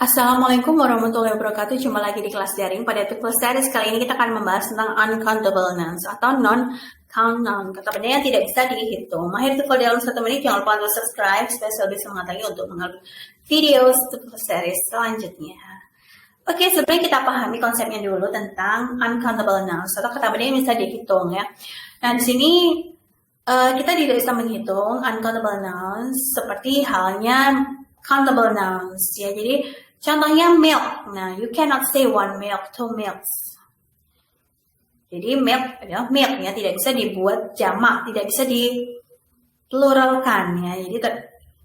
Assalamualaikum warahmatullahi wabarakatuh. Jumpa lagi di kelas daring. Pada kelas daring kali ini kita akan membahas tentang uncountable nouns atau non-count noun. Kata benda yang tidak bisa dihitung. Mahir tuh dalam 1 menit. Jangan lupa untuk subscribe supaya selalu bisa mengetahui untuk mengambil video kelas daring selanjutnya. Oke, sebelum kita pahami konsepnya dulu tentang uncountable nouns atau kata benda yang bisa dihitung ya. Nah, di sini kita tidak bisa menghitung uncountable nouns seperti halnya countable nouns ya. Jadi contohnya milk. Nah, you cannot say one milk, two milks. Jadi milk adalah milk ya, tidak bisa dibuat jamak, tidak bisa dipluralkan ya. Jadi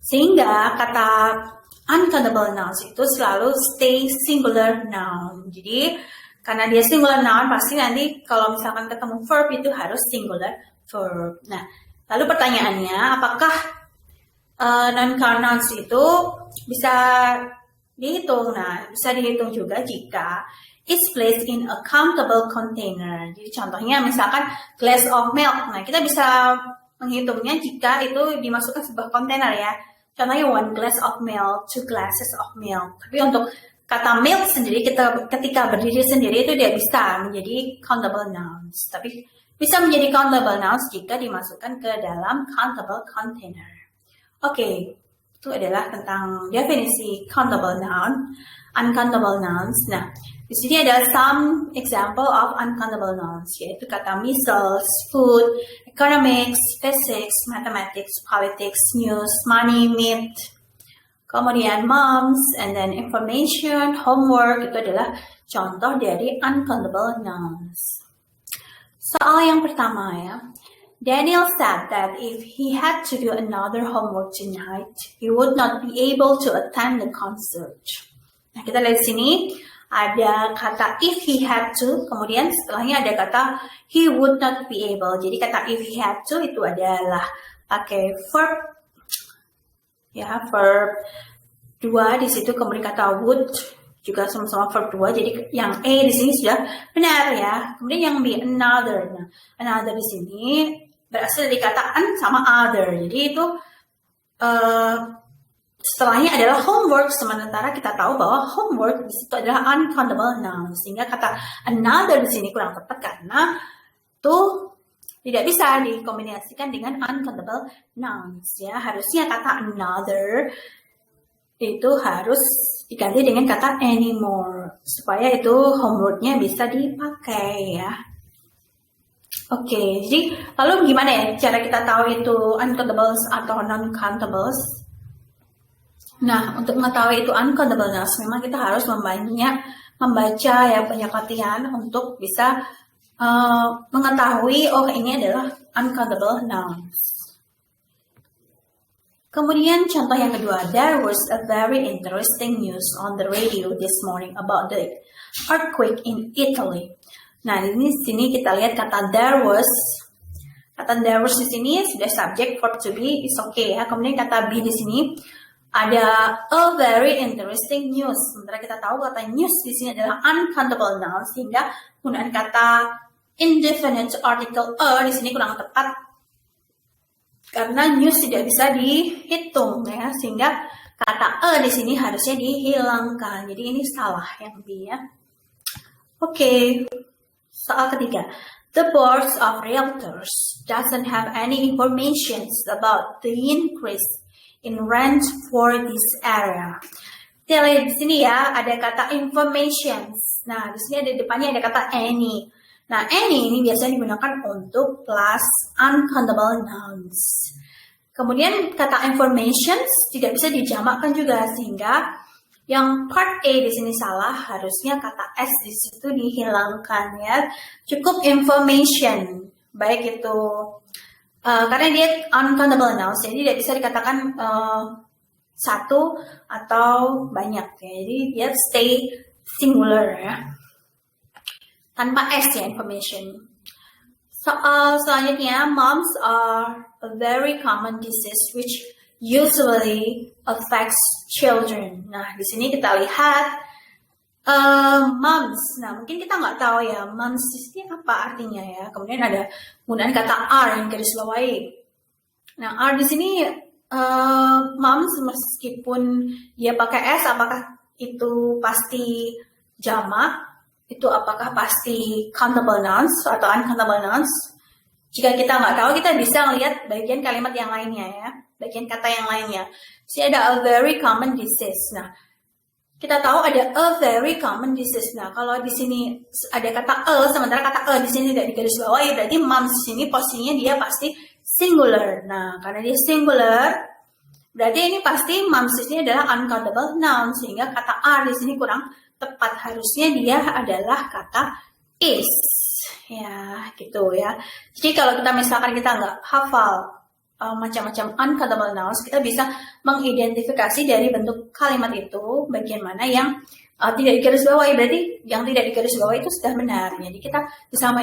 sehingga kata uncountable nouns itu selalu stay singular noun. Jadi karena dia singular noun, pasti nanti kalau misalkan ketemu verb itu harus singular verb. Nah, lalu pertanyaannya, apakah non-count nouns itu bisa dihitung? Nah, bisa dihitung juga jika it's placed in a countable container. Jadi contohnya misalkan glass of milk. Nah, kita bisa menghitungnya jika itu dimasukkan sebuah kontainer ya. Contohnya 1 glass of milk, 2 glasses of milk. Tapi untuk kata milk sendiri, ketika berdiri sendiri itu dia bisa menjadi countable nouns. Tapi bisa menjadi countable nouns jika dimasukkan ke dalam countable container. Oke, itu adalah tentang definisi countable noun, uncountable nouns. Nah, di sini ada some example of uncountable nouns, yaitu kata measles, food, economics, physics, mathematics, politics, news, money, meat. Kemudian moms, and then information, homework, itu adalah contoh dari uncountable nouns. Soal yang pertama ya. Daniel said that if he had to do another homework tonight, he would not be able to attend the concert. Nah, kita lihat sini ada kata if he had to, kemudian setelahnya ada kata he would not be able. Jadi kata if he had to itu adalah pakai verb ya, verb 2 di situ, kemudian kata would juga sama-sama verb 2. Jadi yang A di sini sudah benar ya. Kemudian yang B another. Nah, another di sini berasal dari kata an sama other. Jadi itu setelahnya adalah homework. Sementara kita tahu bahwa homework di situ adalah uncountable noun. Sehingga kata another di sini kurang tepat karena itu tidak bisa dikombinasikan dengan uncountable nouns ya. Harusnya kata another itu harus diganti dengan kata anymore supaya itu homeworknya bisa dipakai ya. Oke, jadi lalu gimana ya cara kita tahu itu uncountables atau non-countables? Nah, untuk mengetahui itu uncountable nouns, memang kita harus membaca ya, banyak latihan untuk bisa mengetahui oh ini adalah uncountable nouns. Kemudian contoh yang kedua, there was a very interesting news on the radio this morning about the earthquake in Italy. Nah, di sini kita lihat kata there was. Kata there was di sini sudah subject, verb to be is okay ya. Kemudian kata be di sini ada a very interesting news. Sementara kita tahu kata news di sini adalah uncountable noun, sehingga penggunaan kata indefinite article a di sini kurang tepat karena news tidak bisa dihitung ya, sehingga kata a di sini harusnya dihilangkan. Jadi ini salah yang B ya. Oke. Soal ketiga, the boards of realtors doesn't have any information about the increase in rent for this area. Kita lihat di sini ya, ada kata information. Nah, di sini ada depannya ada kata any. Nah, any ini biasanya digunakan untuk plus uncountable nouns. Kemudian kata information tidak bisa dijamakkan juga, sehingga yang part A di sini salah, harusnya kata S di situ dihilangkan ya. Cukup information, baik itu karena dia uncountable nouns, jadi tidak bisa dikatakan satu atau banyak ya. Jadi dia stay singular ya, tanpa S ya, information. Selanjutnya, mumps are a very common disease which usually affects children. Nah, di sini kita lihat mumps. Nah, mungkin kita nggak tahu ya mumps di sini apa artinya ya. Kemudian ada penggunaan kata are yang garis bawahi. Nah, are di sini mumps meskipun dia pakai s, apakah itu pasti jamak, itu apakah pasti countable nouns atau uncountable nouns. Jika kita nggak tahu, kita bisa lihat bagian kalimat yang lainnya ya, bagian kata yang lainnya. Jadi ada a very common disease. Nah, kita tahu ada a very common disease. Nah, kalau di sini ada kata a, sementara kata a di sini tidak digarisbawahi, berarti moms di sini posisinya dia pasti singular. Nah, karena dia singular, berarti ini pasti moms di sini adalah uncountable noun, sehingga kata are di sini kurang tepat. Harusnya dia adalah kata is. Ya, gitu ya. Jadi kalau kita misalkan kita nggak hafal macam-macam uncountable nouns, kita bisa mengidentifikasi dari bentuk kalimat itu bagian mana yang tidak digarisbawahi. Berarti yang tidak digarisbawahi itu sudah benar. Jadi kita bisa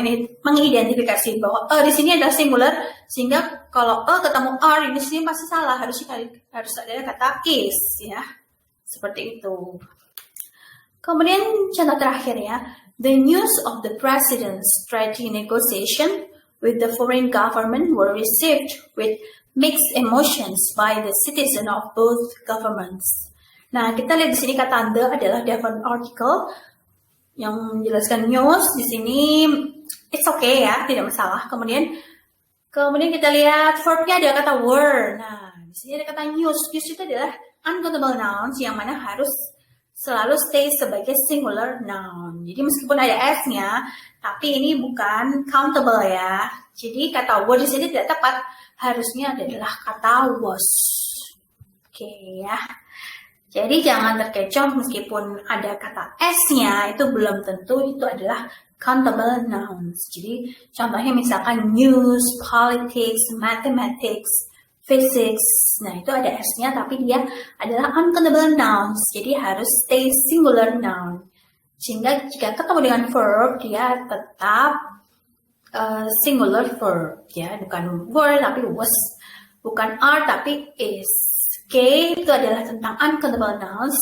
mengidentifikasi bahwa di sini adalah singular, sehingga kalau ketemu are di sini pasti salah. Harus ada kata is ya. Seperti itu. Kemudian contoh terakhir ya. The news of the president's treaty negotiation with the foreign government were received with mixed emotions by the citizen of both governments. Nah, kita lihat di sini kata the adalah different article yang menjelaskan news. Di sini it's okay ya, tidak masalah. Kemudian kita lihat verbnya ada kata were. Nah, di sini ada kata news. News itu adalah uncountable nouns yang mana harus selalu stay sebagai singular noun. Jadi meskipun ada s-nya, tapi ini bukan countable ya. Jadi kata were di sini tidak tepat. Harusnya adalah kata was. Oke ya. Jadi jangan terkecoh meskipun ada kata s-nya, itu belum tentu itu adalah countable nouns. Jadi contohnya misalkan news, politics, mathematics, physics. Nah, itu ada s-nya tapi dia adalah uncountable nouns. Jadi harus stay singular noun. Sehingga jika ketemu dengan verb, dia tetap singular verb ya, bukan were tapi was, bukan are tapi is. Oke, itu adalah tentang uncountable nouns.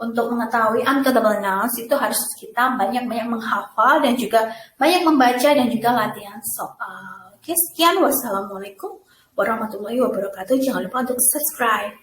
Untuk mengetahui uncountable nouns itu harus kita banyak-banyak menghafal dan juga banyak membaca dan juga latihan soal. Oke, sekian. Wassalamualaikum warahmatullahi wabarakatuh. Jangan lupa untuk subscribe.